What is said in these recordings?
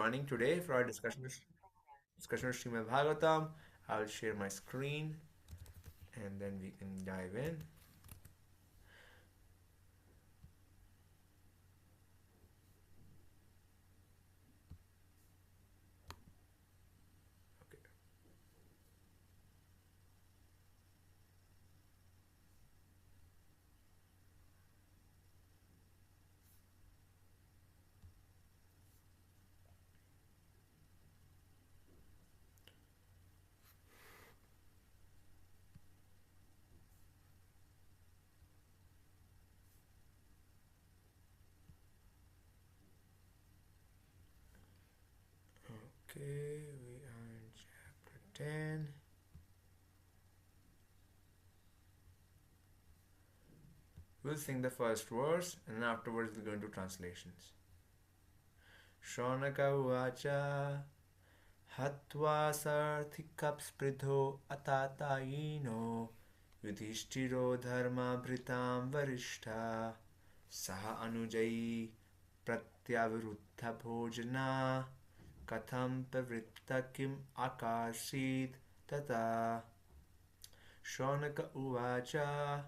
joining today for our discussion of Srimad Bhagavatam. I'll share my screen and then we can dive in. Okay, we are in chapter 10. We'll sing the first verse and then afterwards we'll go into translations. Shaunaka uvacha Hatva sarthikapspridho atatayino Yudhishthiro dharma bhritam varishtha Saha anujayi pratyaviruddha bhojana Katham pavritta kim akarshit tata Shaunaka uvacha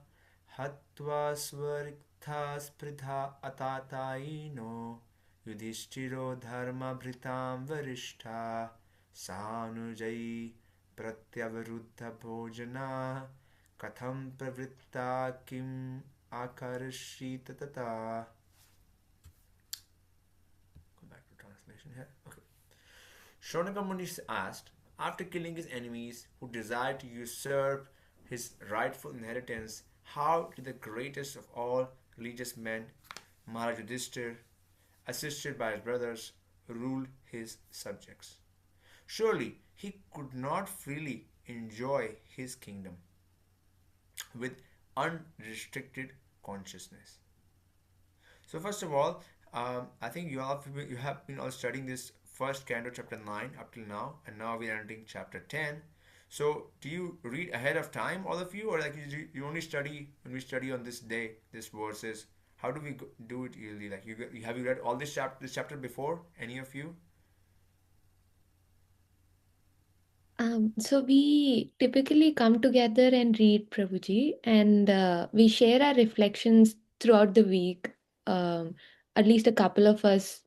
Hatva swarikta spridha atatayino Yudhishthiro dharma bhritam varishtha Sanujayi pratyavaruddha bhojana Katham pravritta kim akarshita tata. Go back to translation here. Okay. Shaunaka Muni asked, after killing his enemies who desired to usurp his rightful inheritance, how did the greatest of all religious men, Maharaj Yudhishthir, assisted by his brothers, rule his subjects? Surely he could not freely enjoy his kingdom with unrestricted consciousness. So first of all, I think you have been all studying this first canto, chapter 9 up till now, and now we are entering chapter 10. So do you read ahead of time, all of you, or like you only study when we study on this day, this verses? How do we do it usually? Like have you read all this chapter before? Any of you? So we typically come together and read Prabhuji, and we share our reflections throughout the week. At least a couple of us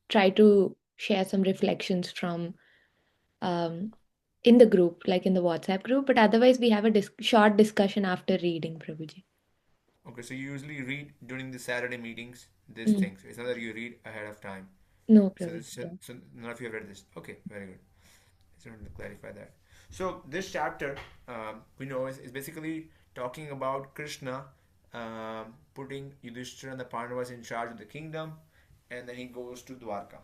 try to share some reflections from um, in the group, like in the WhatsApp group. But otherwise, we have a short discussion after reading Prabhuji. Okay, so you usually read during the Saturday meetings these Mm. things. It's not that you read ahead of time. No, So, Prabhuji. Don't. so none of you have read this. Okay, very good. Just wanted to clarify that. So this chapter, we know, is basically talking about Krishna putting Yudhishthira and the Pandavas in charge of the kingdom, and then he goes to Dvārakā.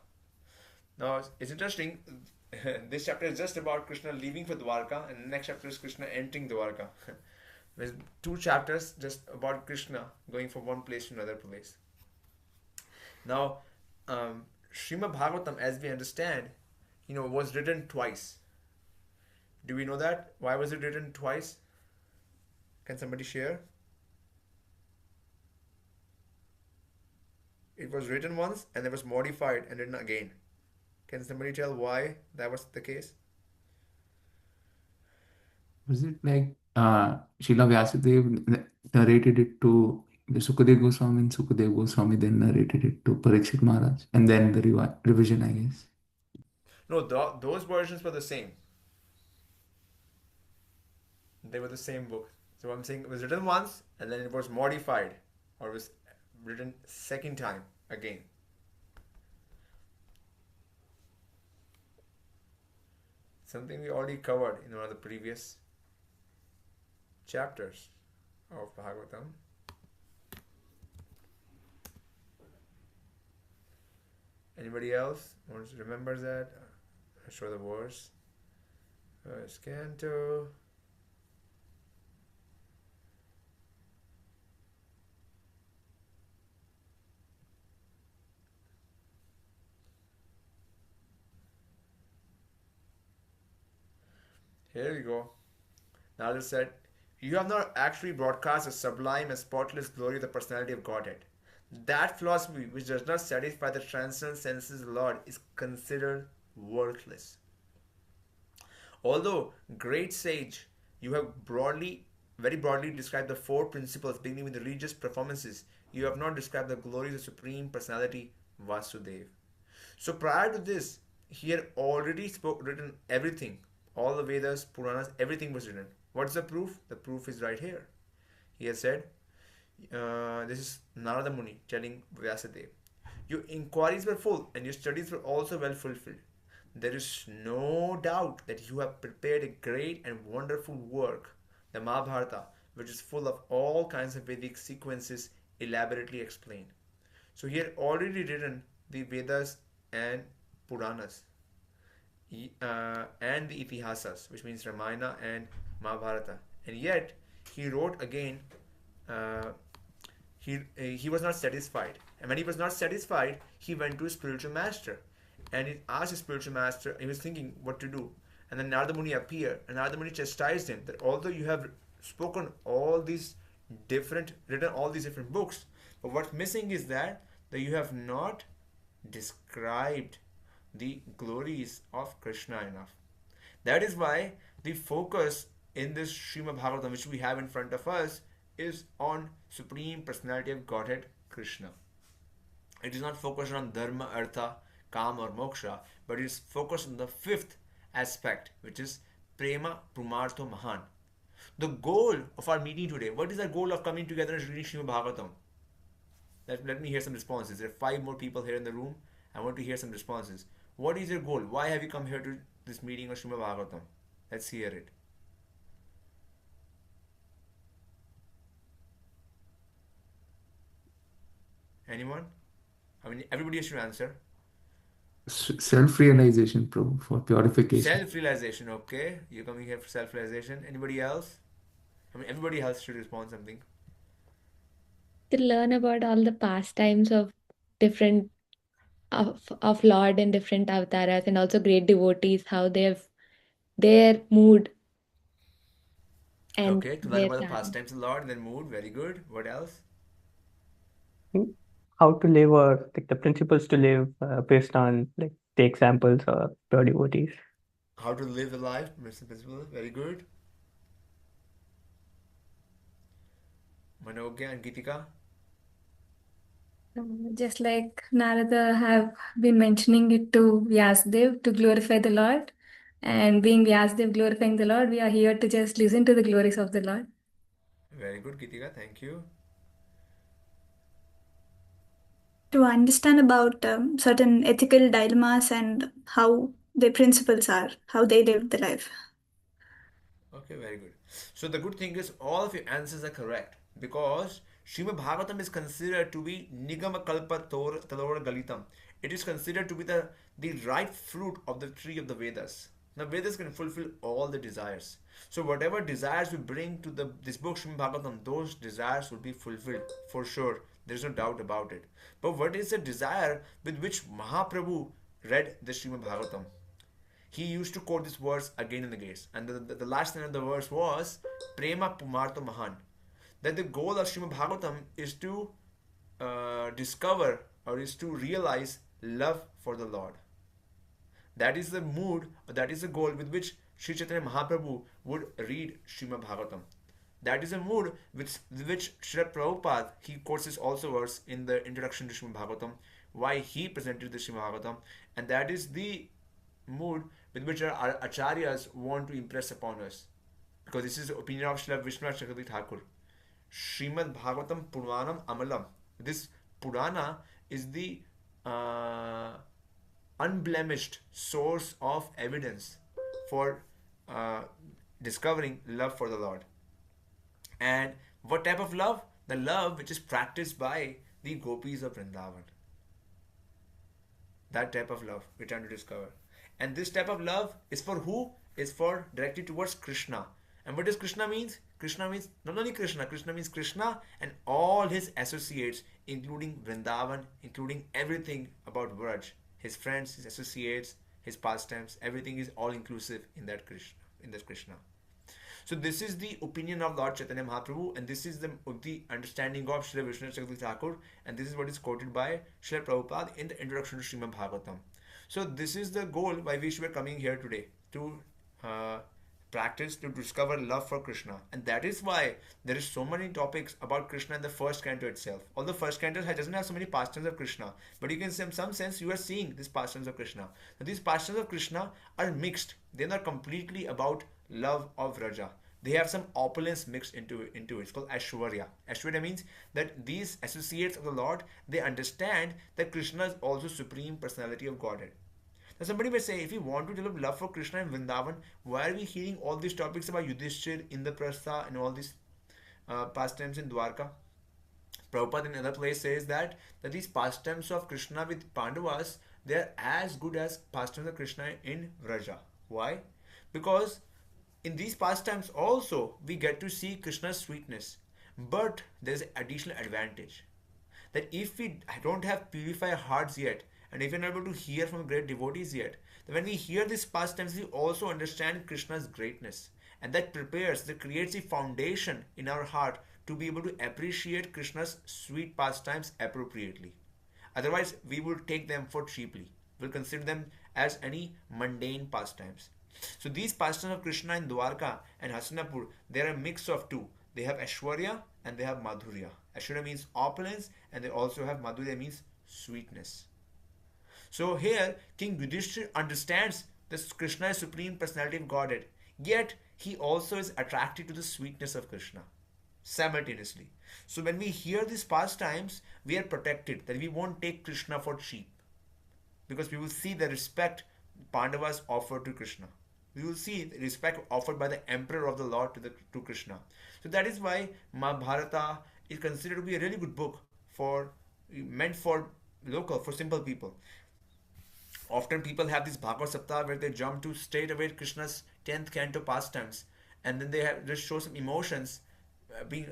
Now it's interesting. This chapter is just about Krishna leaving for Dvārakā, and the next chapter is Krishna entering Dvārakā. There's two chapters just about Krishna going from one place to another place. Now, Srimad Bhagavatam, as we understand, was written twice. Do we know that? Why was it written twice? Can somebody share? It was written once and it was modified and written again. Can somebody tell why that was the case? Was it like Srila Vyasadeva narrated it to the Sukadev Goswami, and Sukadev Goswami then narrated it to Parikshit Maharaj, and then the revision, I guess. No, those versions were the same. They were the same book. So I'm saying it was written once and then it was modified or was written second time again. Something we already covered in one of the previous chapters of Bhagavatam. Anybody else remembers that? I'll show the verse. Canto. Here we go. Now it said, you have not actually broadcast the sublime and spotless glory of the personality of Godhead. That philosophy which does not satisfy the transcendental senses of the Lord is considered worthless. Although great sage, you have very broadly described the four principles beginning with the religious performances. You have not described the glories of Supreme Personality Vasudev. So prior to this, he had already written everything. All the Vedas, Puranas, everything was written. What's the proof? The proof is right here. He has said, this is Narada Muni telling Vyasadeva, your inquiries were full and your studies were also well fulfilled. There is no doubt that you have prepared a great and wonderful work, the Mahabharata, which is full of all kinds of Vedic sequences elaborately explained. So he had already written the Vedas and Puranas and the Itihasas, which means Ramayana and Mahabharata. And yet he wrote again. Uh, he was not satisfied, and when he was not satisfied, he went to his spiritual master, and he asked his spiritual master. He was thinking what to do, and then Narada Muni appeared, and Narada Muni chastised him that although you have spoken all these written all these different books, but what's missing is that you have not described the glories of Krishna enough. That is why the focus in this Srimad Bhagavatam, which we have in front of us, is on Supreme Personality of Godhead Krishna. It is not focused on Dharma, Artha, Kam, or Moksha, but it is focused on the fifth aspect, which is Prema Pumartho Mahan. The goal of our meeting today, what is the goal of coming together and reading Srimad Bhagavatam? Let me hear some responses. There are 5 more people here in the room. I want to hear some responses. What is your goal? Why have you come here to this meeting of Srimad Bhagavatam? Let's hear it. Anyone? I mean, everybody has to answer. Self-realization, Prabhu, for purification. Self-realization, okay. You're coming here for self-realization. Anybody else? I mean, everybody else should respond something. To learn about all the pastimes of different of Lord and different avatars, and also great devotees, how they've their mood and Okay, to learn their about the chant. pastimes of the Lord and then mood. Very good. What else? How to live, or like the principles to live based on like the examples of pure devotees. How to live a life, Mr. Principal. Very good. Manogya and Geetika. Just like Narada have been mentioning it to Vyasdev to glorify the Lord, and being Vyasdev glorifying the Lord, we are here to just listen to the glories of the Lord. Very good, Geetika. Thank you. To understand about certain ethical dilemmas and how their principles are, how they live the life. Okay, very good. So the good thing is all of your answers are correct because Srimad Bhagavatam is considered to be Nigama Kalpa Talora Galitam. It is considered to be the ripe fruit of the tree of the Vedas. Now Vedas can fulfill all the desires. So whatever desires we bring to this book Srimad Bhagavatam, those desires will be fulfilled for sure. There is no doubt about it. But what is the desire with which Mahaprabhu read the Srimad Bhagavatam? He used to quote this verse again and again. And the last line of the verse was Prema Pumartha Mahan. That the goal of Srimad Bhagavatam is to discover or is to realize love for the Lord. That is the mood, that is the goal with which Sri Chaitanya Mahaprabhu would read Srimad Bhagavatam. That is a mood with which Srila Prabhupada, he quotes this also verse in the introduction to Srimad Bhagavatam, why he presented the Srimad Bhagavatam, and that is the mood with which our acharyas want to impress upon us. Because this is the opinion of Srila Vishwanath Chakravarti Thakur. Srimad Bhagavatam Puranam Amalam. This Purana is the unblemished source of evidence for discovering love for the Lord. And what type of love? The love which is practiced by the gopis of Vrindavan. That type of love we're trying to discover. And this type of love is for who? Is for directed towards Krishna. And what does Krishna means? Krishna means not only Krishna. Krishna means Krishna and all his associates, including Vrindavan, including everything about Vraj. His friends, his associates, his pastimes, everything is all inclusive in that Krishna. So this is the opinion of Lord Chaitanya Mahaprabhu, and this is the understanding of Srila Vishnu Chakravarti Thakur, and this is what is quoted by Srila Prabhupada in the introduction to Srimad Bhagavatam. So this is the goal by which we are coming here today, to practice, to discover love for Krishna. And that is why there is so many topics about Krishna in the first canto itself. Although first canto doesn't have so many pastimes of Krishna, but you can say in some sense you are seeing these pastimes of Krishna. Now these pastimes of Krishna are mixed. They're not completely about love of Raja. They have some opulence mixed into it. It's called Aishwarya. Aishwarya means that these associates of the Lord, they understand that Krishna is also Supreme Personality of Godhead. Now somebody may say, if we want to develop love for Krishna in Vrindavan, why are we hearing all these topics about Yudhishthir, Indraprastha and all these pastimes in Dvārakā? Prabhupada in another place says that these pastimes of Krishna with Pandavas, they are as good as pastimes of Krishna in Vraja. Why? Because in these pastimes also we get to see Krishna's sweetness. But there is an additional advantage, that if we don't have purified hearts yet, and if we are not able to hear from great devotees yet, then when we hear these pastimes, we also understand Krishna's greatness. And that creates a foundation in our heart to be able to appreciate Krishna's sweet pastimes appropriately. Otherwise, we will take them for cheaply. We'll consider them as any mundane pastimes. So these pastimes of Krishna in Dvārakā and Hastinapur, they are a mix of two. They have Aishwarya and they have Madhurya. Aishwarya means opulence, and they also have Madhurya means sweetness. So here, King Yudhishthira understands that Krishna is Supreme Personality of Godhead, yet he also is attracted to the sweetness of Krishna simultaneously. So when we hear these pastimes, we are protected, that we won't take Krishna for cheap, because we will see the respect Pandavas offer to Krishna. We will see the respect offered by the emperor of the Lord to Krishna. So that is why Mahabharata is considered to be a really good book meant for simple people. Often people have this Bhagavad Saptah where they jump to straight away Krishna's 10th canto pastimes, and then they just show some emotions being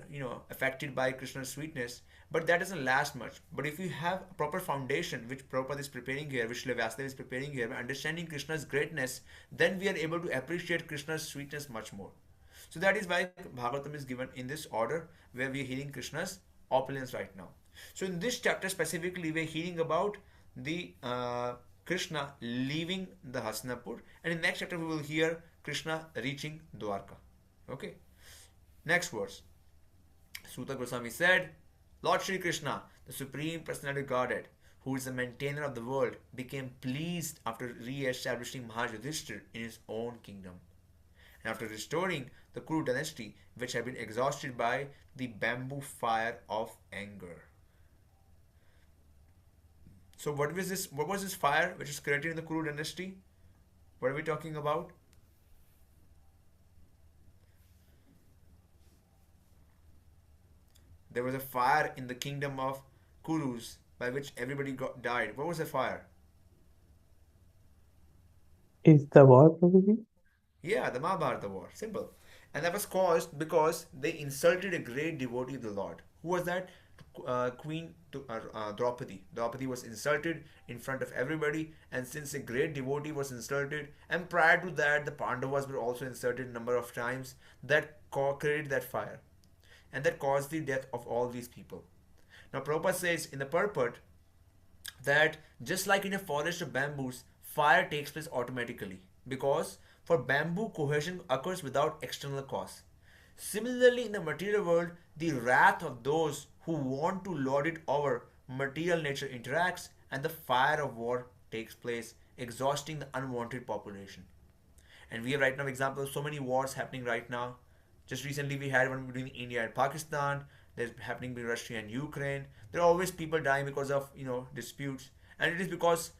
affected by Krishna's sweetness, but that doesn't last much. But if you have a proper foundation, which Prabhupada is preparing here, which Srila Vyasdeva is preparing here, by understanding Krishna's greatness, then we are able to appreciate Krishna's sweetness much more. So that is why Bhagavatam is given in this order, where we are hearing Krishna's opulence right now. So in this chapter specifically, we are hearing about the Krishna leaving the Hastinapur, and in next chapter we will hear Krishna reaching Dvārakā. Okay. Next verse. Sutta Goswami said, Lord Shri Krishna, the Supreme Personality of Godhead, who is the maintainer of the world, became pleased after re-establishing Maharaj Yudhishthira in his own kingdom, and after restoring the Kuru dynasty, which had been exhausted by the bamboo fire of anger. So what was this fire which is created in the Kuru dynasty? What are we talking about? There was a fire in the kingdom of Kurus by which everybody died. What was the fire? Is the war, Prabhuji? Yeah, the Mahabharata war. Simple. And that was caused because they insulted a great devotee of the Lord. Who was that? Queen Draupadi. Draupadi was insulted in front of everybody, and since a great devotee was insulted, and prior to that the Pandavas were also insulted a number of times, that created that fire, and that caused the death of all these people. Now Prabhupada says in the purport that just like in a forest of bamboos, fire takes place automatically, because for bamboo cohesion occurs without external cause. Similarly, in the material world, the wrath of those who want to lord it over material nature interacts, and the fire of war takes place, exhausting the unwanted population. And we have right now examples of so many wars happening right now. Just recently we had one between India and Pakistan. There's happening between Russia and Ukraine. There are always people dying because of disputes, and it is because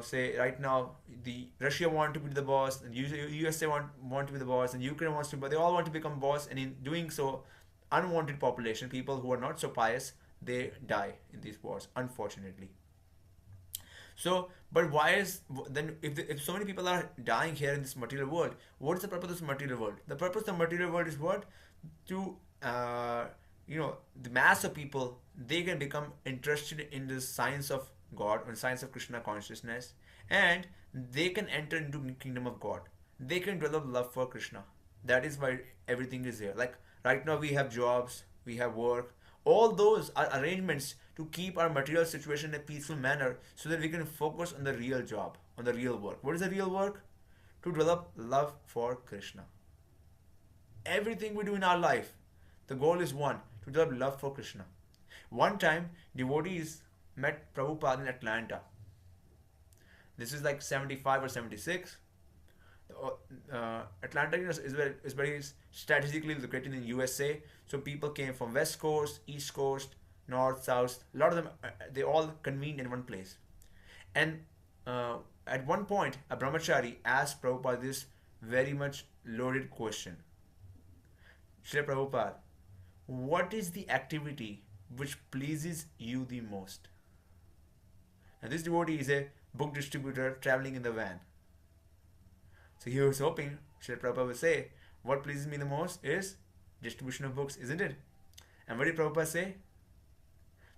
say right now the Russia want to be the boss, and USA want to be the boss, and Ukraine wants to, but they all want to become boss, and in doing so, unwanted population, people who are not so pious, they die in these wars, unfortunately. So, but why is then if so many people are dying here in this material world, what is the purpose of this material world? The purpose of the material world is what? To the mass of people, they can become interested in the science of God and science of Krishna consciousness, and they can enter into the kingdom of God. They can develop love for Krishna. That is why everything is here. Like right now, we have jobs, we have work. All those are arrangements to keep our material situation in a peaceful manner so that we can focus on the real job, on the real work. What is the real work? To develop love for Krishna. Everything we do in our life, the goal is one, to develop love for Krishna. One time, devotees met Prabhupada in Atlanta. This is like 75 or 76. Atlanta is very strategically located in USA. So people came from West Coast, East Coast, North, South. A lot of them, they all convened in one place. And at one point, a brahmachari asked Prabhupada this very much loaded question. Srila Prabhupada, what is the activity which pleases you the most? And this devotee is a book distributor traveling in the van. So he was hoping Srila Prabhupada would say, what pleases me the most is distribution of books, isn't it? And what did Prabhupada say?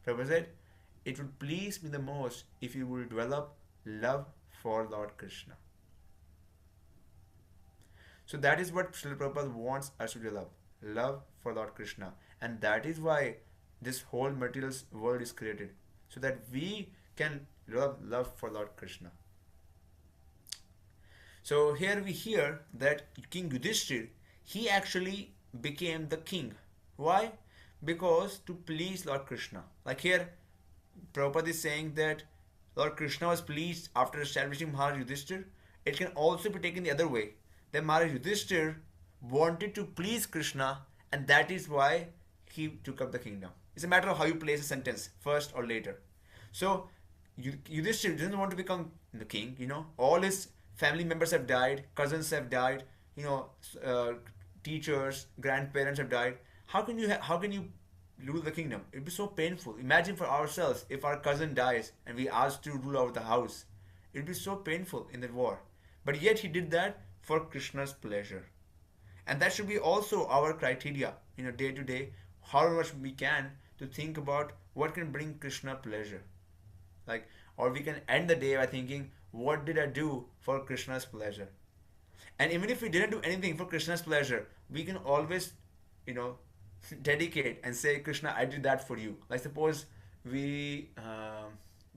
Prabhupada said, it would please me the most if you will develop love for Lord Krishna. So that is what Srila Prabhupada wants us to develop. Love for Lord Krishna. And that is why this whole material world is created. So that we can develop love for Lord Krishna. So here we hear that King Yudhishthir, he actually became the king. Why? Because to please Lord Krishna. Like here, Prabhupada is saying that Lord Krishna was pleased after establishing Maharaj Yudhishthir. It can also be taken the other way. That Maharaj Yudhishthir wanted to please Krishna, and that is why he took up the kingdom. It's a matter of how you place a sentence, first or later. So Yudhishthir doesn't want to become the king, all his family members have died, cousins have died, teachers, grandparents have died. How can you rule the kingdom? It'd be so painful. Imagine for ourselves if our cousin dies and we asked to rule over the house. It'd be so painful in the war. But yet he did that for Krishna's pleasure. And that should be also our criteria, day to day, how much we can to think about what can bring Krishna pleasure. Or we can end the day by thinking, what did I do for Krishna's pleasure? And even if we didn't do anything for Krishna's pleasure, we can always, dedicate and say, Krishna, I did that for you. Like suppose we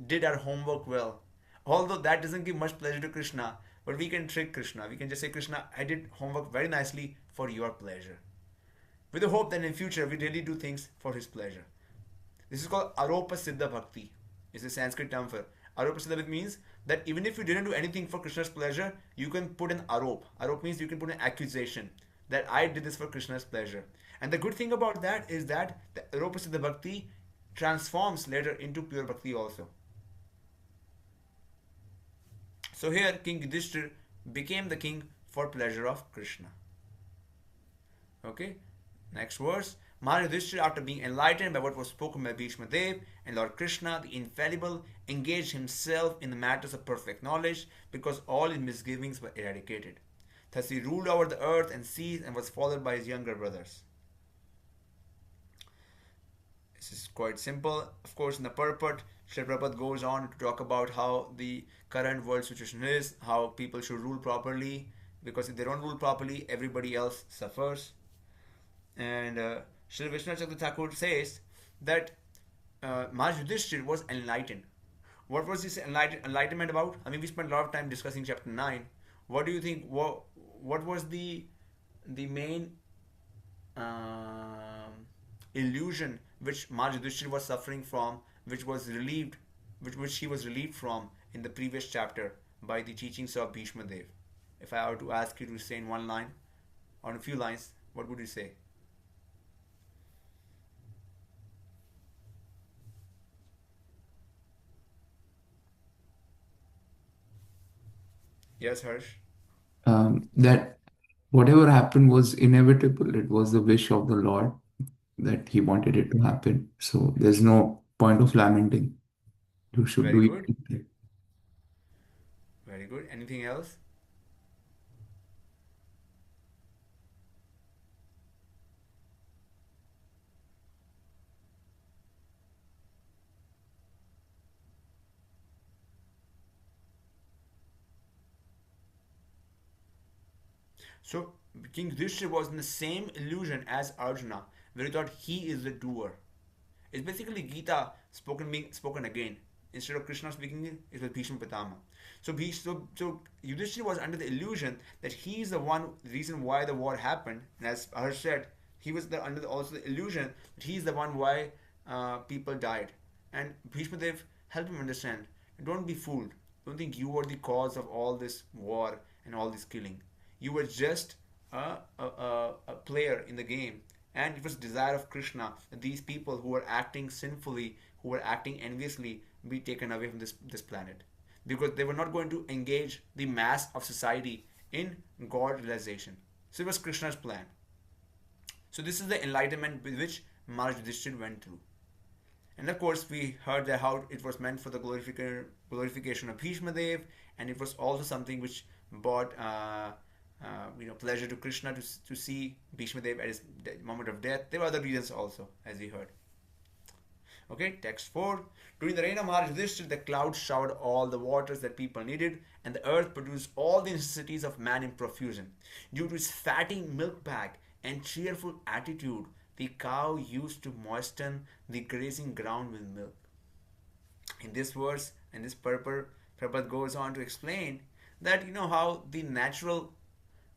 did our homework well. Although that doesn't give much pleasure to Krishna, but we can trick Krishna. We can just say, Krishna, I did homework very nicely for your pleasure. With the hope that in future we really do things for his pleasure. This is called Aropa Siddha Bhakti. It's a Sanskrit term for Aropa Siddha, means that even if you didn't do anything for Krishna's pleasure, you can put an arop. Arop means you can put an accusation that I did this for Krishna's pleasure. And the good thing about that is that the Aropa Siddha Bhakti transforms later into pure Bhakti also. So here King Yudhishthir became the king for pleasure of Krishna. Okay, next verse. Maharaj Yudhishthir, after being enlightened by what was spoken by Bhishma Dev and Lord Krishna, the infallible, engaged himself in the matters of perfect knowledge because all his misgivings were eradicated. Thus he ruled over the earth and seas and was followed by his younger brothers. This is quite simple. Of course, in the purport, Srila Prabhupada goes on to talk about how the current world situation is, how people should rule properly, because if they don't rule properly, everybody else suffers. And Srila Vishnu Chandra Thakur says that Maharaj Yudhishthir was enlightened. What was this enlightenment about? I mean, we spent a lot of time discussing chapter 9. What do you think? What was the main illusion which Maharaj Yudhishthir was suffering from, which he was relieved from in the previous chapter by the teachings of Bhishma Dev? If I were to ask you to say in one line, or in a few lines, what would you say? Yes, Harsh. That whatever happened was inevitable. It was the wish of the Lord that He wanted it to happen. So there's no point of lamenting. You should Very do good. it. Very good. Anything else? So King Yudhishthira was in the same illusion as Arjuna, where he thought he is the doer. It's basically Gita being spoken again. Instead of Krishna speaking it, it was Bhishma Pitama. So Yudhishthira was under the illusion that he is the one reason why the war happened. And as Harsh said, he was also the illusion that he is the one why people died. And Bhishma Dev helped him understand. Don't be fooled. Don't think you were the cause of all this war and all this killing. You were just a player in the game, and it was desire of Krishna that these people who were acting sinfully, who were acting enviously, be taken away from this planet, because they were not going to engage the mass of society in God realization. So it was Krishna's plan. So this is the enlightenment with which Maharaj Yudhishthira went through. And of course, we heard that how it was meant for the glorification of Bhishma Dev, and it was also something which brought pleasure to Krishna to see Bhishma Dev at his moment of death. There were other reasons also, as we heard. Okay, text 4. During the reign of Maharaj Yudhishthira, the clouds showered all the waters that people needed, and the earth produced all the necessities of man in profusion. Due to his fatty milk bag and cheerful attitude, the cow used to moisten the grazing ground with milk. In this verse, and this Prabhupada goes on to explain that how the natural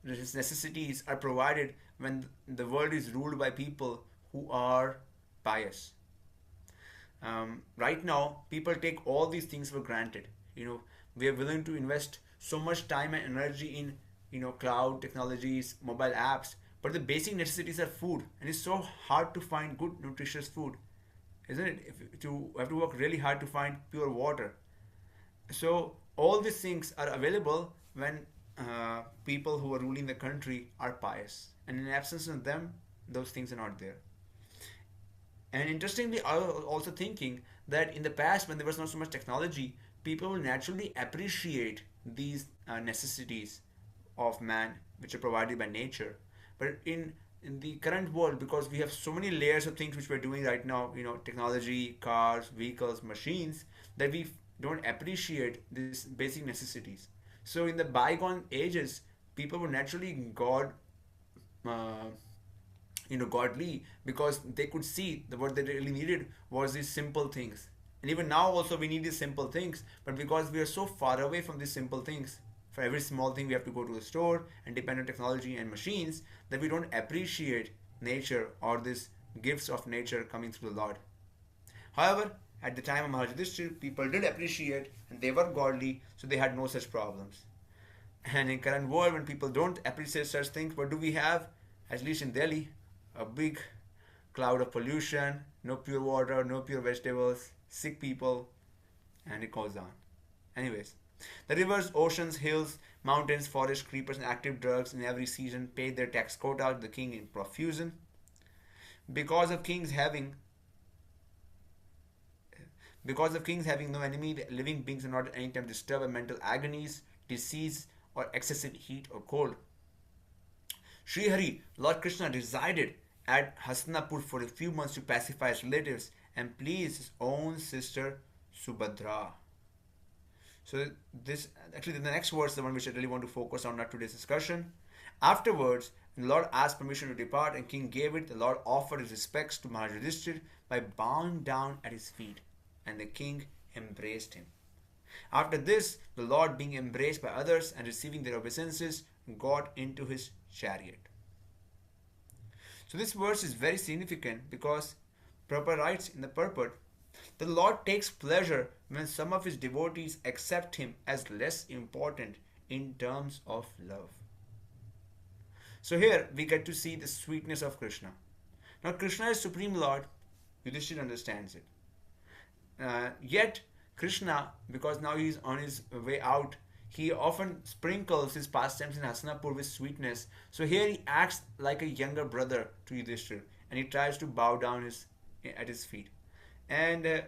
necessities are provided when the world is ruled by people who are pious. Right now, people take all these things for granted. We are willing to invest so much time and energy in cloud technologies, mobile apps, but the basic necessities are food, and it's so hard to find good nutritious food, isn't it? You have to work really hard to find pure water. So all these things are available when people who are ruling the country are pious, and in absence of them, those things are not there. And interestingly, I was also thinking that in the past, when there was not so much technology, people will naturally appreciate these necessities of man, which are provided by nature. But in the current world, because we have so many layers of things which we're doing right now, technology, cars, vehicles, machines, that we don't appreciate these basic necessities. So in the bygone ages, people were naturally uh, godly, because they could see that what they really needed was these simple things. And even now also we need these simple things, but because we are so far away from these simple things, for every small thing we have to go to the store and depend on technology and machines, that we don't appreciate nature or these gifts of nature coming through the Lord. However, at the time of Maharaj Yudhishthira, people did appreciate, and they were godly, so they had no such problems. And in current world, when people don't appreciate such things, what do we have? At least in Delhi, a big cloud of pollution, no pure water, no pure vegetables, sick people, and it goes on. Anyways, the rivers, oceans, hills, mountains, forests, creepers, and active drugs in every season paid their tax quota to the king in profusion. Because of kings having no enemy, the living beings are not at any time disturbed by mental agonies, disease, or excessive heat or cold. Sri Hari, Lord Krishna, resided at Hastinapur for a few months to pacify his relatives and please his own sister Subhadra. So the next verse, the one which I really want to focus on, not today's discussion. Afterwards, the Lord asked permission to depart, and king gave it. The Lord offered his respects to Maharaj Yudhishthira by bowing down at his feet, and the king embraced him. After this, the Lord, being embraced by others and receiving their obeisances, got into his chariot. So this verse is very significant because Prabhupada writes in the purport, the Lord takes pleasure when some of his devotees accept him as less important in terms of love. So here we get to see the sweetness of Krishna. Now Krishna is Supreme Lord, Yudhishthira understands it. Yet Krishna, because now he is on his way out, he often sprinkles his pastimes in Hastinapur with sweetness. So here he acts like a younger brother to Yudhishthira, and he tries to bow down at his feet. And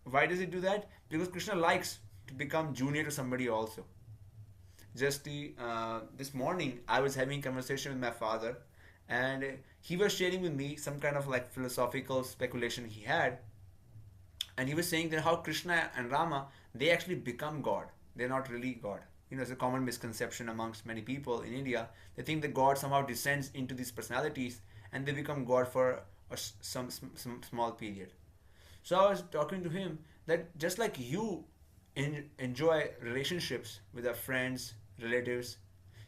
why does he do that? Because Krishna likes to become junior to somebody also. Just this morning, I was having a conversation with my father, and he was sharing with me some kind of like philosophical speculation he had. And he was saying that how Krishna and Rama, they actually become God. They're not really God. it's a common misconception amongst many people in India. They think that God somehow descends into these personalities and they become God for some small period. So I was talking to him that just like you enjoy relationships with our friends, relatives,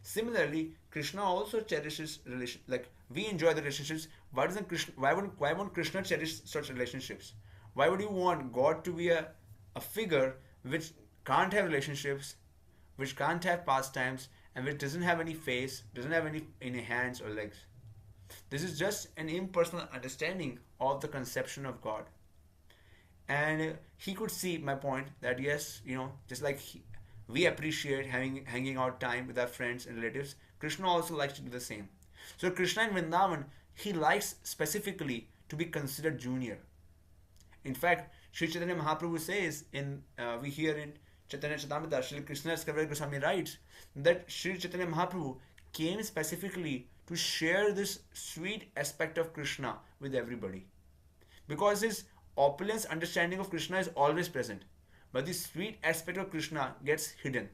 similarly Krishna also cherishes relation. Like we enjoy the relationships. Why doesn't Krishna? Why won't Krishna cherish such relationships? Why would you want God to be a figure which can't have relationships, which can't have pastimes, and which doesn't have any face, doesn't have any hands or legs? This is just an impersonal understanding of the conception of God. And he could see my point that yes, just like we appreciate hanging out time with our friends and relatives, Krishna also likes to do the same. So Krishna in Vrindavan, he likes specifically to be considered junior. In fact, Sri Chaitanya Mahaprabhu says we hear in Chaitanya Charitamrita, Sri Krishnadas Kaviraj Goswami writes that Sri Chaitanya Mahaprabhu came specifically to share this sweet aspect of Krishna with everybody, because his opulence understanding of Krishna is always present, but the sweet aspect of Krishna gets hidden.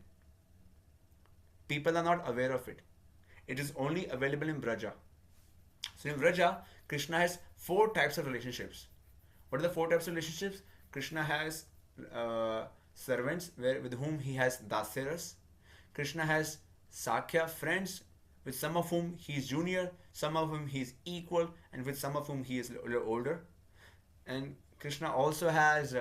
People are not aware of it. It is only available in Braja. So in Braja, Krishna has 4 types of relationships. What are the 4 types of relationships? Krishna has servants with whom he has dasaras. Krishna has Sakhya, friends, with some of whom he is junior, some of whom he is equal, and with some of whom he is a little older. And Krishna also has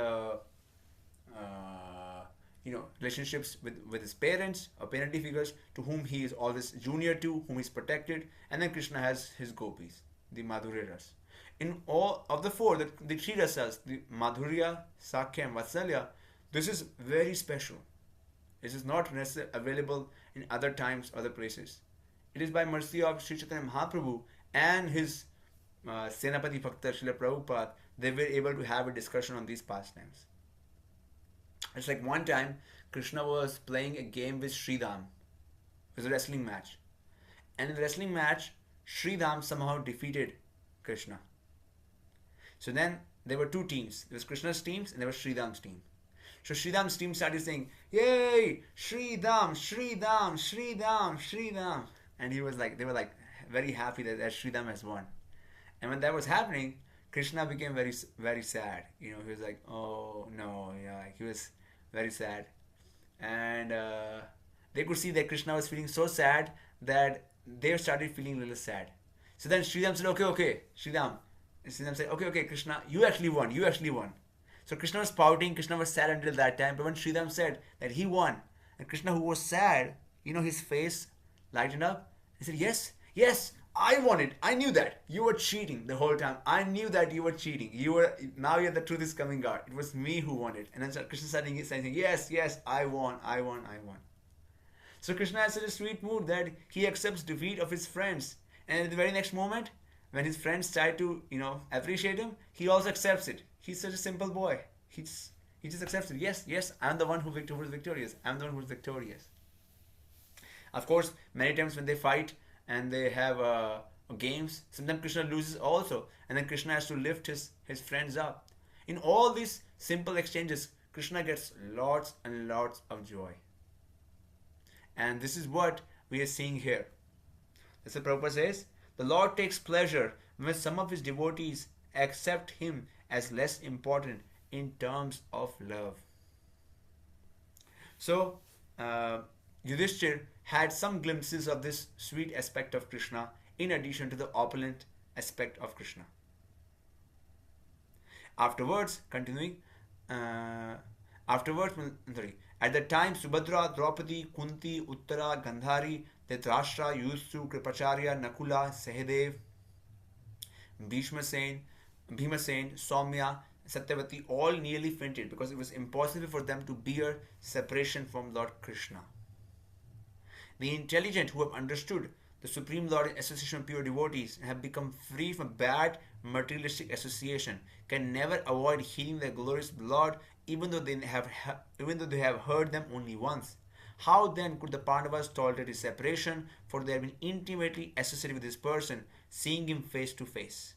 relationships with his parents or parental figures to whom he is always junior to, whom he's protected. And then Krishna has his gopis, the Madhurya Ras. In all of the 4, the 3 rasas, the Madhurya, Sakhya and Vatsalya, this is very special. This is not necessarily available in other times, other places. It is by mercy of Sri Chaitanya Mahaprabhu and his Senapati Bhakta Srila Prabhupada, they were able to have a discussion on these pastimes. It's like one time Krishna was playing a game with Sridham. It was a wrestling match. And in the wrestling match, Sridham somehow defeated Krishna. So then there were 2 teams. There was Krishna's teams and there was Sridham's team. So Sridham's team started saying, "Yay! Sridham, Sridham, Sridham, Sridham." And they were like very happy that Sridham has won. And when that was happening, Krishna became very, very sad. He was like, "Oh no," like he was very sad. And they could see that Krishna was feeling so sad that they started feeling a little sad. So then Sridham said, okay, Sridham. And Sridham said, okay, Krishna, you actually won. So Krishna was pouting, Krishna was sad until that time. But when Sridham said that he won, and Krishna, who was sad, his face lightened up. He said, yes, I won it. I knew that. You were cheating the whole time. I knew that you were cheating. Now the truth is coming out. It was me who won it. And then Krishna started saying, yes, I won. So Krishna has such a sweet mood that he accepts defeat of his friends. And at the very next moment, when his friends try to, appreciate him, he also accepts it. He's such a simple boy. He just accepts it. Yes, I'm the one who was victorious. I'm the one who's victorious. Of course, many times when they fight and they have games, sometimes Krishna loses also. And then Krishna has to lift his friends up. In all these simple exchanges, Krishna gets lots and lots of joy. And this is what we are seeing here. That's what Prabhupada says. The Lord takes pleasure when some of his devotees accept him as less important in terms of love. So, Yudhishthir had some glimpses of this sweet aspect of Krishna in addition to the opulent aspect of Krishna. Afterwards, at that time, Subhadra, Draupadi, Kunti, Uttara, Gandhari, Dhritarashtra, Yudhishthira, Kripacharya, Nakula, Sahadev, Bhishmasen, Soumya, Satyavati all nearly fainted because it was impossible for them to bear separation from Lord Krishna. The intelligent who have understood the Supreme Lord in association of pure devotees and have become free from bad materialistic association can never avoid hearing the glorious Lord even though they have heard them only once. How then could the Pandavas tolerate his separation, for they have been intimately associated with this person, seeing him face to face,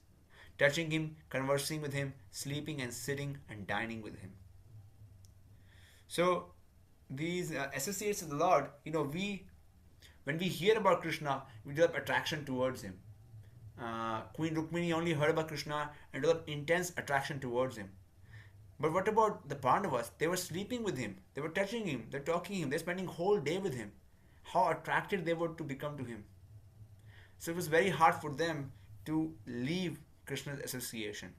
touching him, conversing with him, sleeping and sitting and dining with him? So these associates of the Lord, when we hear about Krishna, we develop attraction towards him. Queen Rukmini only heard about Krishna and developed intense attraction towards him. But what about the Pandavas? They were sleeping with him, they were touching him, they're talking to him, they're spending whole day with him. How attracted they were to become to him. So it was very hard for them to leave Krishna's association.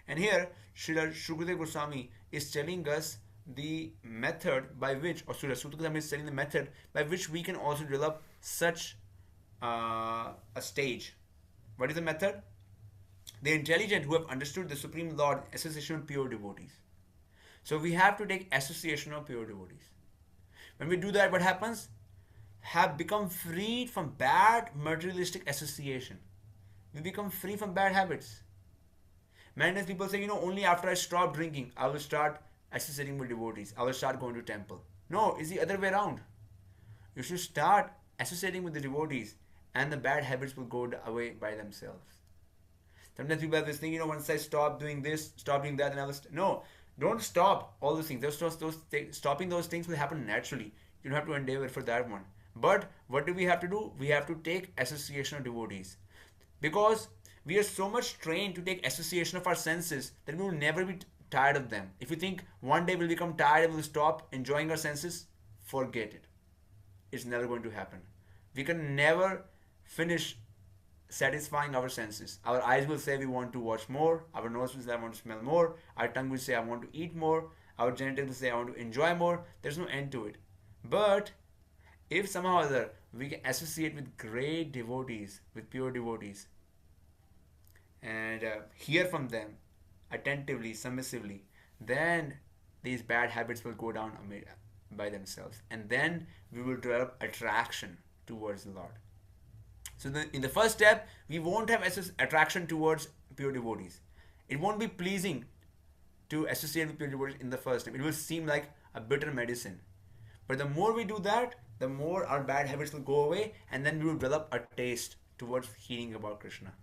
And here, Srila Shukadeva Goswami is telling us the method by which, or Srila Sutta Goswami is telling the method by which we can also develop such a stage. What is the method? The intelligent who have understood the Supreme Lord, association of pure devotees. So we have to take association of pure devotees. When we do that, what happens? Have become freed from bad materialistic association. We become free from bad habits. Many times people say, only after I stop drinking, I will start associating with devotees. I will start going to temple. No, it's the other way around. You should start associating with the devotees and the bad habits will go away by themselves. Sometimes people have this thing, once I stop doing this, stop doing that, and I will... No, don't stop all those things. Stopping those things will happen naturally. You don't have to endeavor for that one. But what do we have to do? We have to take association of devotees. Because we are so much trained to take association of our senses that we will never be tired of them. If you think one day we'll become tired and we'll stop enjoying our senses, forget it. It's never going to happen. We can never finish satisfying our senses. Our eyes will say we want to watch more. Our nose will say I want to smell more. Our tongue will say I want to eat more. Our genitals will say I want to enjoy more. There's no end to it. But if somehow or other we can associate with great devotees, with pure devotees, and hear from them attentively, submissively, then these bad habits will go down by themselves. And then we will develop attraction towards the Lord. So in the first step, we won't have attraction towards pure devotees. It won't be pleasing to associate with pure devotees in the first step. It will seem like a bitter medicine. But the more we do that, the more our bad habits will go away, and then we will develop a taste towards hearing about Krishna.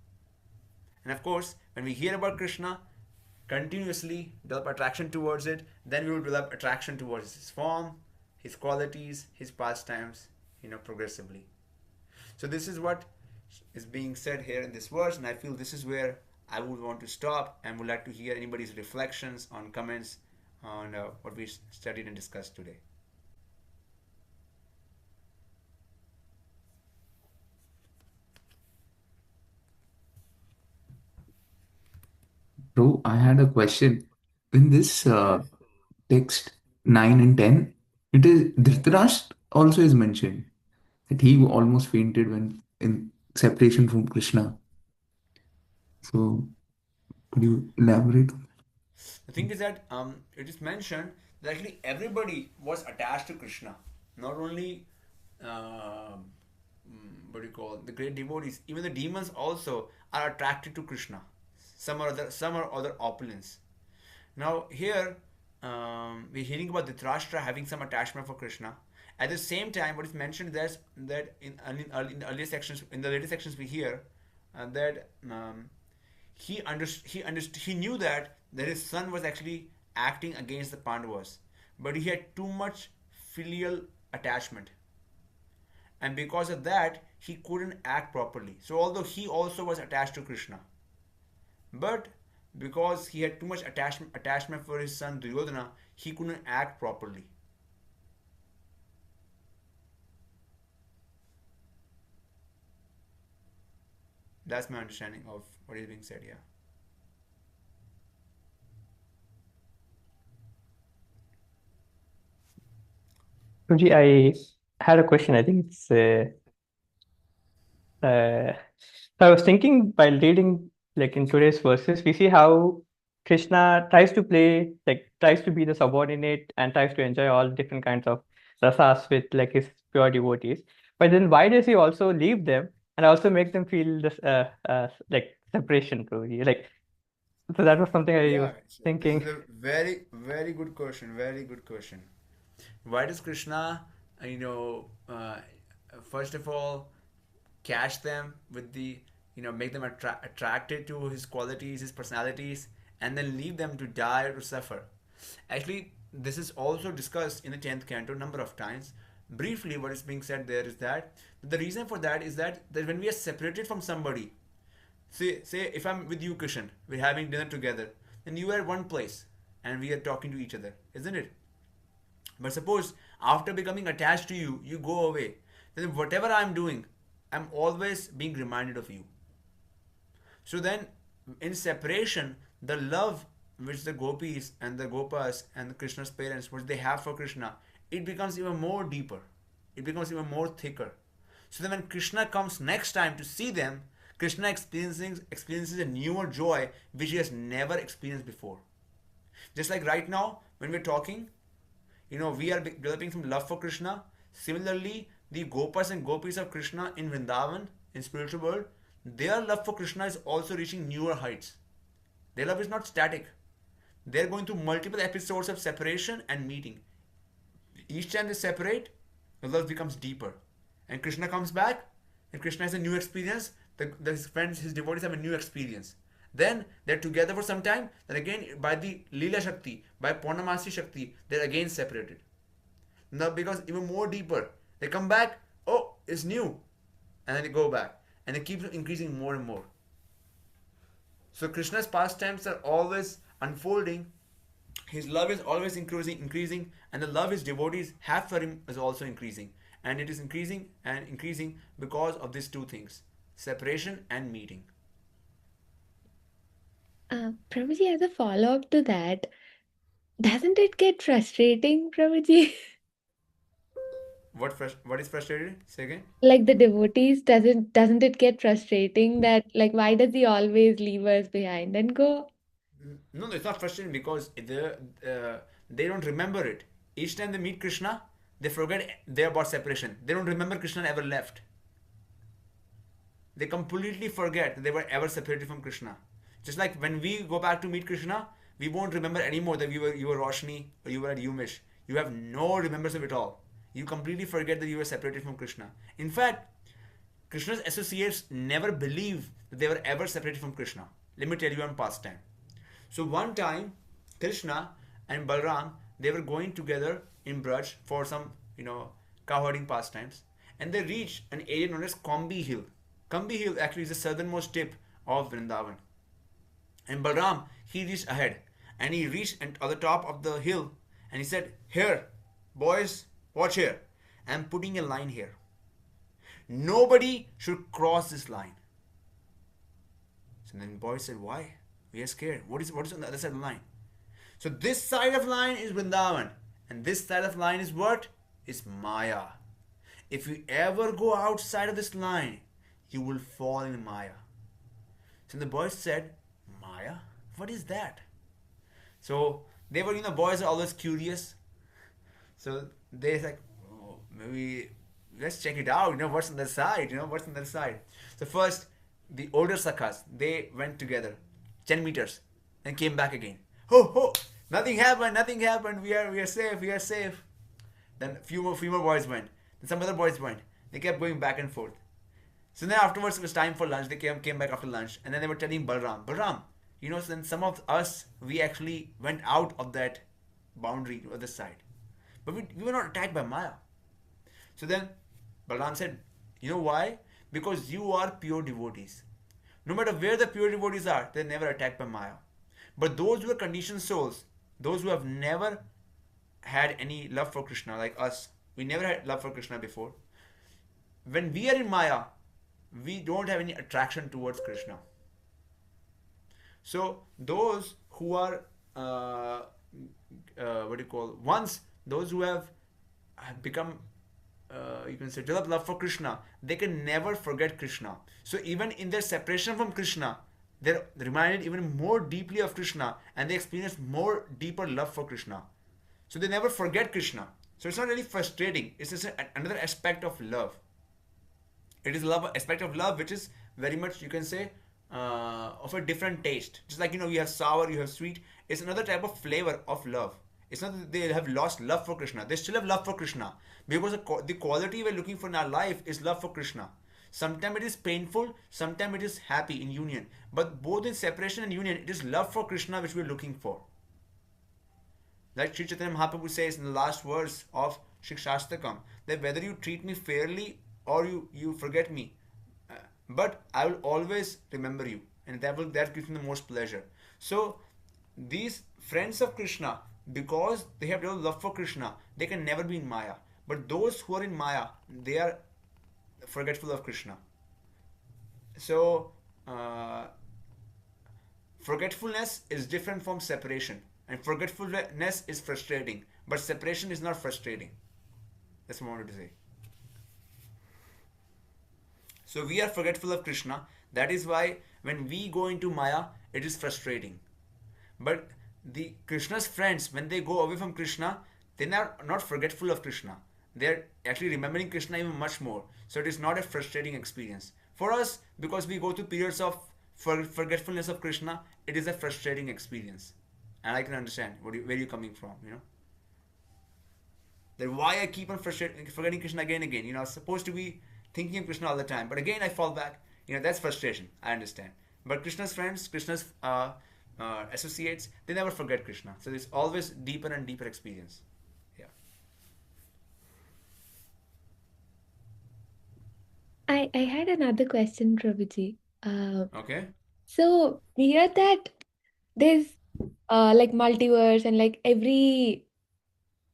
And of course, when we hear about Krishna, continuously develop attraction towards it, then we will develop attraction towards his form, his qualities, his pastimes, progressively. So this is what is being said here in this verse, and I feel this is where I would want to stop and would like to hear anybody's reflections on comments on what we studied and discussed today. Bro, I had a question. In this text 9 and 10, it is Dhritarashtra also is mentioned that he almost fainted when in separation from Krishna. So, could you elaborate? The thing is that it is mentioned that actually everybody was attached to Krishna. Not only the great devotees, even the demons also are attracted to Krishna. Some are other opulence. Now here we're hearing about Dhritarashtra having some attachment for Krishna. At the same time, what is mentioned is that in the later sections we hear that he knew that his son was actually acting against the Pandavas, but he had too much filial attachment, and because of that he couldn't act properly. So although he also was attached to Krishna, but because he had too much attachment for his son Duryodhana, he couldn't act properly. That's my understanding of what is being said here. Prabhuji, I had a question. I think it's so I was thinking while reading in today's verses, we see how Krishna tries to be the subordinate and tries to enjoy all different kinds of rasas with his pure devotees. But then why does he also leave them and also make them feel this separation, Prabhuji? So that was something I was thinking. This is a very, very good question. Very good question. Why does Krishna, first of all, catch them with make them attracted to his qualities, his personalities, and then leave them to die or to suffer? Actually, this is also discussed in the 10th canto number of times. Briefly, what is being said there is that the reason for that is that when we are separated from somebody, say if I'm with you, Krishan, we're having dinner together, and you are at one place and we are talking to each other, isn't it? But suppose after becoming attached to you, you go away, then whatever I'm doing, I'm always being reminded of you. So then, in separation, the love which the gopis and the gopas and the Krishna's parents, which they have for Krishna, it becomes even more deeper. It becomes even more thicker. So then when Krishna comes next time to see them, Krishna experiences a newer joy which he has never experienced before. Just like right now, when we're talking, we are developing some love for Krishna. Similarly, the gopas and gopis of Krishna in Vrindavan, in spiritual world, their love for Krishna is also reaching newer heights. Their love is not static. They're going through multiple episodes of separation and meeting. Each time they separate, the love becomes deeper. And Krishna comes back, and Krishna has a new experience. His friends, his devotees have a new experience. Then they're together for some time. Then again, by the Leela Shakti, by Purnamasi Shakti, they're again separated. Now, because even more deeper, they come back. Oh, it's new, and then they go back, and it keeps increasing more and more. So Krishna's pastimes are always unfolding. His love is always increasing, and the love his devotees have for him is also increasing. And it is increasing and increasing because of these two things: separation and meeting. Prabhuji, as a follow-up to that, doesn't it get frustrating, Prabhuji? What is frustrated? Say again. Like the devotees, doesn't it get frustrating that like why does he always leave us behind and go? No, it's not frustrating because they don't remember it. Each time they meet Krishna, they forget about separation. They don't remember Krishna ever left. They completely forget that they were ever separated from Krishna. Just like when we go back to meet Krishna, we won't remember anymore that you were Roshni or you were at Umesh. You have no remembrance of it all. You completely forget that you were separated from Krishna. In fact, Krishna's associates never believe that they were ever separated from Krishna. Let me tell you one pastime. So one time, Krishna and Balram, they were going together in Braj for some, cow herding pastimes. And they reached an area known as Kambi Hill. Kambi Hill actually is the southernmost tip of Vrindavan. And Balram, he reached ahead. And he reached at the top of the hill. And he said, "Here, boys, watch here. I'm putting a line here. Nobody should cross this line." So then the boys said, "Why? We are scared. What is on the other side of the line?" So this side of line is Vrindavan. And this side of line is what? Is Maya. If you ever go outside of this line, you will fall in Maya. So the boys said, "Maya? What is that?" So they were, boys are always curious. So they like, "Oh, maybe let's check it out. What's on the side? What's on the side?" So first, the older sakhas, they went together 10 meters and came back again. Ho ho! Nothing happened. We are safe. Then few more boys went. Then some other boys went. They kept going back and forth. So then afterwards it was time for lunch. They came back after lunch, and then they were telling Balram, then some of us, we actually went out of that boundary to the other side. But we were not attacked by Maya. So then Balram said, "You know why? Because you are pure devotees. No matter where the pure devotees are, they're never attacked by Maya. But those who are conditioned souls, those who have never had any love for Krishna, like us, we never had love for Krishna before. When we are in Maya, we don't have any attraction towards Krishna. So those who are once those who have become develop love for Krishna, they can never forget Krishna. So even in their separation from Krishna, they're reminded even more deeply of Krishna, and they experience more deeper love for Krishna. So they never forget Krishna. So it's not really frustrating. It's just another aspect of love. It is aspect of love which is very much, you can say, of a different taste. Just like, you have sour, you have sweet. It's another type of flavor of love. It's not that they have lost love for Krishna. They still have love for Krishna. Because the quality we're looking for in our life is love for Krishna. Sometimes it is painful, sometimes it is happy in union. But both in separation and union, it is love for Krishna which we're looking for. Like Sri Chaitanya Mahaprabhu says in the last verse of Shikshastakam, that whether you treat me fairly or you forget me, uh, but I will always remember you, and that gives me the most pleasure. So these friends of Krishna, because they have real love for Krishna, they can never be in Maya. But those who are in Maya, they are forgetful of Krishna. So forgetfulness is different from separation, and forgetfulness is frustrating, but separation is not frustrating. That's what I wanted to say. So we are forgetful of Krishna. That is why when we go into Maya, it is frustrating. But the Krishna's friends, when they go away from Krishna, they are not forgetful of Krishna. They are actually remembering Krishna even much more. So it is not a frustrating experience. For us, because we go through periods of forgetfulness of Krishna, it is a frustrating experience. And I can understand where you're coming from, That why I keep on forgetting Krishna again and again. I was supposed to be thinking of Krishna all the time, but again I fall back. That's frustration. I understand. But Krishna's friends, Krishna's associates, they never forget Krishna. So it's always deeper and deeper experience. Yeah. I had another question, Prabhuji. Okay. So we hear that there's like multiverse and like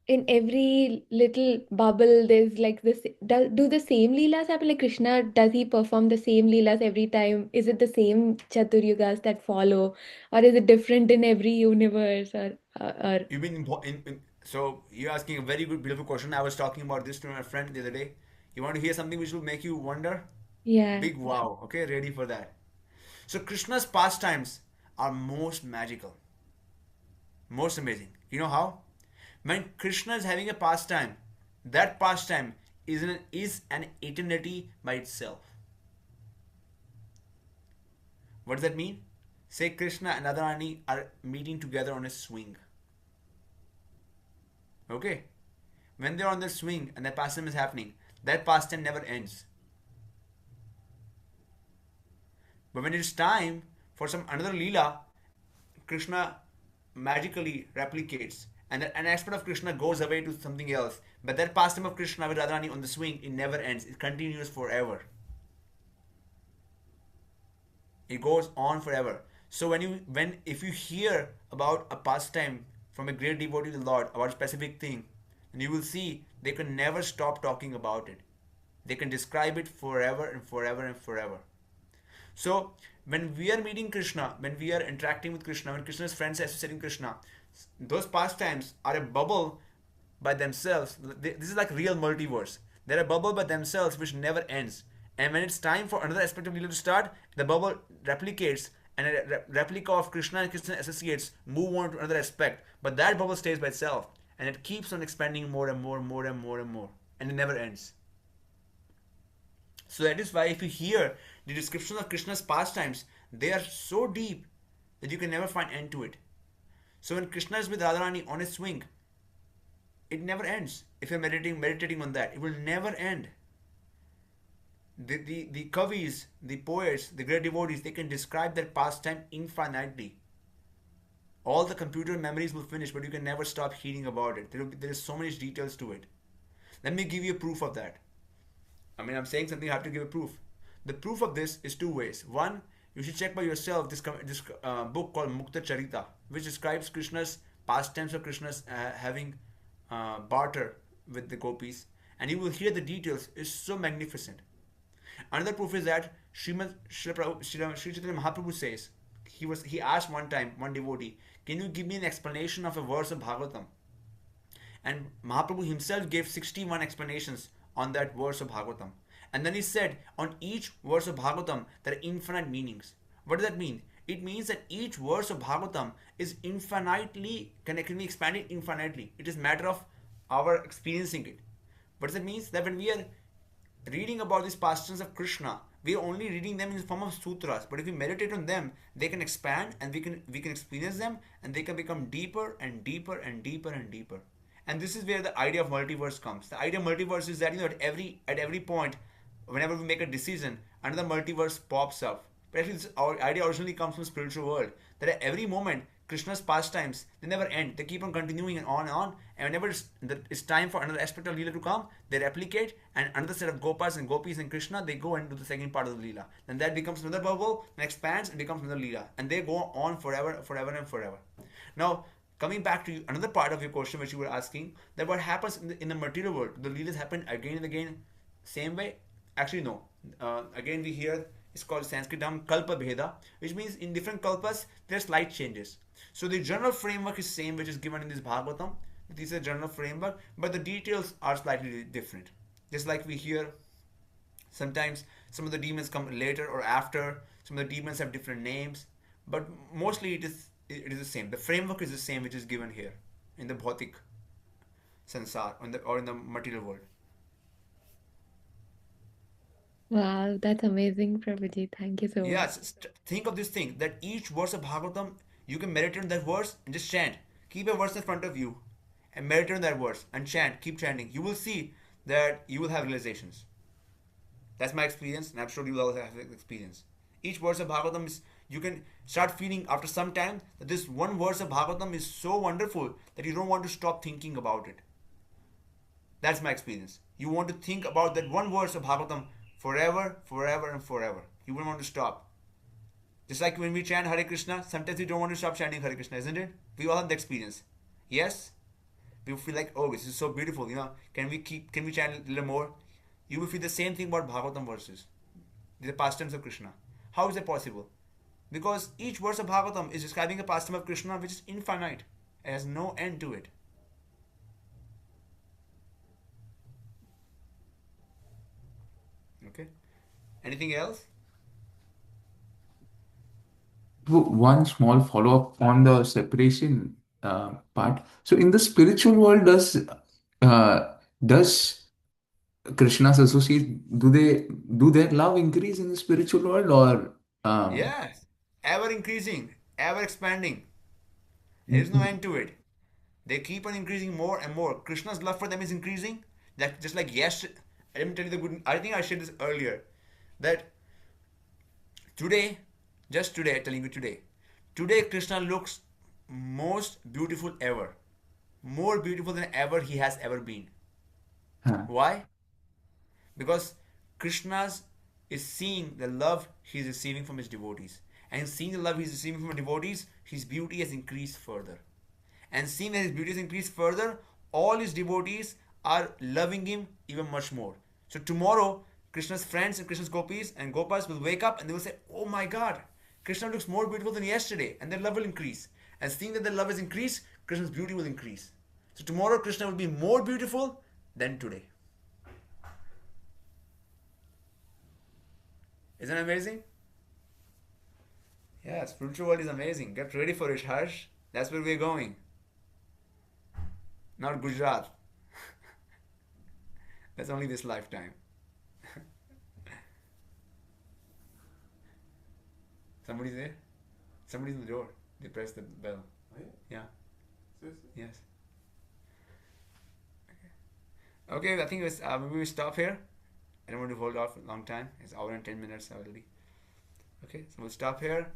in every little bubble there's like this do the same leelas happen? Like Krishna, does he perform the same leelas every time? Is it the same chaturyugas that follow, or is it different in every universe, or You mean so you're asking a very good, beautiful question. I was talking about this to my friend the other day. You want to hear something which will make you wonder? yeah. Big wow. Okay, ready for that. So Krishna's pastimes are most magical, most amazing. You know how? When Krishna is having a pastime, that pastime is an eternity by itself. What does that mean? Say Krishna and Radharani are meeting together on a swing. Okay? When they're on the swing and the pastime is happening, that pastime never ends. But when it's time for some another Leela, Krishna magically replicates, and an aspect of Krishna goes away to something else. But that pastime of Krishna with Radharani on the swing, it never ends. It continues forever. It goes on forever. So if you hear about a pastime from a great devotee of the Lord about a specific thing, and you will see they can never stop talking about it. They can describe it forever and forever and forever. So when we are meeting Krishna, when we are interacting with Krishna, when Krishna's friends are associating Krishna, those pastimes are a bubble by themselves. This is like real multiverse. They're a bubble by themselves which never ends. And when it's time for another aspect of Leela to start, the bubble replicates, and a replica of Krishna and Krishna associates move on to another aspect. But that bubble stays by itself, and it keeps on expanding more and more and more and more and more, and it never ends. So that is why if you hear the description of Krishna's pastimes, they are so deep that you can never find end to it. So when Krishna is with Radharani on a swing, it never ends. If you're meditating on that, it will never end. The kavis, the poets, the great devotees, they can describe their pastime infinitely. All the computer memories will finish, but you can never stop hearing about it. There is so many details to it. Let me give you a proof of that. I'm saying something, I have to give a proof. The proof of this is two ways. One, you should check by yourself this book called Mukta Charita, which describes Krishna's pastimes of Krishna's having barter with the gopis, and you will hear the details. It's so magnificent. Another proof is that Sri Chaitanya Mahaprabhu says, he asked one time one devotee, can you give me an explanation of a verse of Bhagavatam? And Mahaprabhu himself gave 61 explanations on that verse of Bhagavatam. And then he said, on each verse of Bhagavatam, there are infinite meanings. What does that mean? It means that each verse of Bhagavatam is can be expanded infinitely. It is a matter of our experiencing it. What does it mean? That when we are reading about these pastimes of Krishna, we are only reading them in the form of sutras. But if we meditate on them, they can expand, and we can experience them, and they can become deeper and deeper and deeper and deeper. And this is where the idea of multiverse comes. The idea of multiverse is that at every point, whenever we make a decision, another multiverse pops up. But actually, our idea originally comes from the spiritual world. That at every moment, Krishna's pastimes, they never end. They keep on continuing and on and on. And whenever it's time for another aspect of Leela to come, they replicate, and another set of Gopas and Gopis and Krishna, they go and do the second part of the Leela. Then that becomes another bubble, and expands and becomes another Leela. And they go on forever, forever and forever. Now, coming back to another part of your question, which you were asking, that what happens in the material world, the Leelas happen again and again, same way? Actually, no. Again, we hear it's called Sanskrit term kalpa bheda, which means in different kalpas there are slight changes. So the general framework is same, which is given in this Bhagavatam. This is a general framework, but the details are slightly different. Just like we hear sometimes some of the demons come later or after. Some of the demons have different names, but mostly it is the same. The framework is the same, which is given here in the bhautik sansar or in the material world. Wow, that's amazing, Prabhuji. Thank you so much. Yes, think of this thing that each verse of Bhagavatam, you can meditate on that verse and just chant. Keep a verse in front of you and meditate on that verse and chant. Keep chanting. You will see that you will have realizations. That's my experience, and I'm sure you will also have experience. Each verse of Bhagavatam is, you can start feeling after some time that this one verse of Bhagavatam is so wonderful that you don't want to stop thinking about it. That's my experience. You want to think about that one verse of Bhagavatam forever, forever, and forever. You won't want to stop. Just like when we chant Hare Krishna, sometimes we don't want to stop chanting Hare Krishna, isn't it? We all have the experience. Yes? We feel like, oh, this is so beautiful, can we chant a little more? You will feel the same thing about Bhagavatam verses. These are pastimes of Krishna. How is that possible? Because each verse of Bhagavatam is describing a pastime of Krishna which is infinite. It has no end to it. Okay. Anything else? One small follow-up on the separation part. So in the spiritual world, does Krishna's associate, do their love increase in the spiritual world, or Yes. Ever increasing, ever expanding. There is no end to it. They keep on increasing more and more. Krishna's love for them is increasing. That just like yesterday, let me tell you the good. I think I shared this earlier. That today, just today, telling you today Krishna looks most beautiful ever, more beautiful than ever he has ever been. Why? Because Krishna's is seeing the love he is receiving from his devotees, and seeing the love he is receiving from his devotees, his beauty has increased further. And seeing that his beauty has increased further, all his devotees are loving him even much more. So tomorrow, Krishna's friends and Krishna's gopis and gopas will wake up and they will say, oh my God, Krishna looks more beautiful than yesterday, and their love will increase. And seeing that their love has increased, Krishna's beauty will increase. So tomorrow Krishna will be more beautiful than today. Isn't that amazing? Yeah, spiritual world is amazing. Get ready for it, Harsh. That's where we're going. Not Gujarat. That's only this lifetime. Somebody's there? Somebody's in the door. They press the bell. Oh, Yeah. seriously? Yes. Okay, I think maybe we stop here. I don't want to hold off a long time. It's hour and 10 minutes already. Okay, so we'll stop here.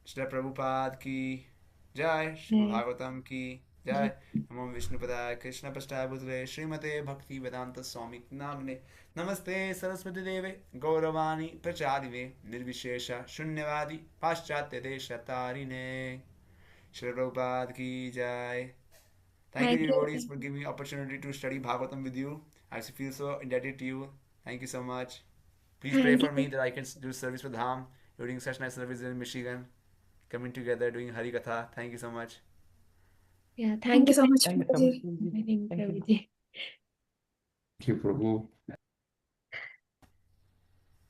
Shri Prabhupada ki jai, Shri Bhagavatam ki jai, Namo Vishnupadaya Krishna Prasthaya Bhutale Srimate Bhakti Vedanta Swami Namne Namaste Saraswati Deve Gauravani Prachadive Nirvishesha Shunyavadi Paschatya Desha Tarine. Shri Prabhupada ki jai. Thank you, devotees, for giving me opportunity to study Bhagavatam with you. I feel so indebted to you. Thank you so much. Please pray for me that I can do service with Dham. You're doing such nice service in Michigan. Coming together, doing Hari Katha. Thank you so much. Yeah, Thank you so much, Thank you so Prabhuji. much. Thank you, Thank you. Prabhuji. Thank you, Prabhu?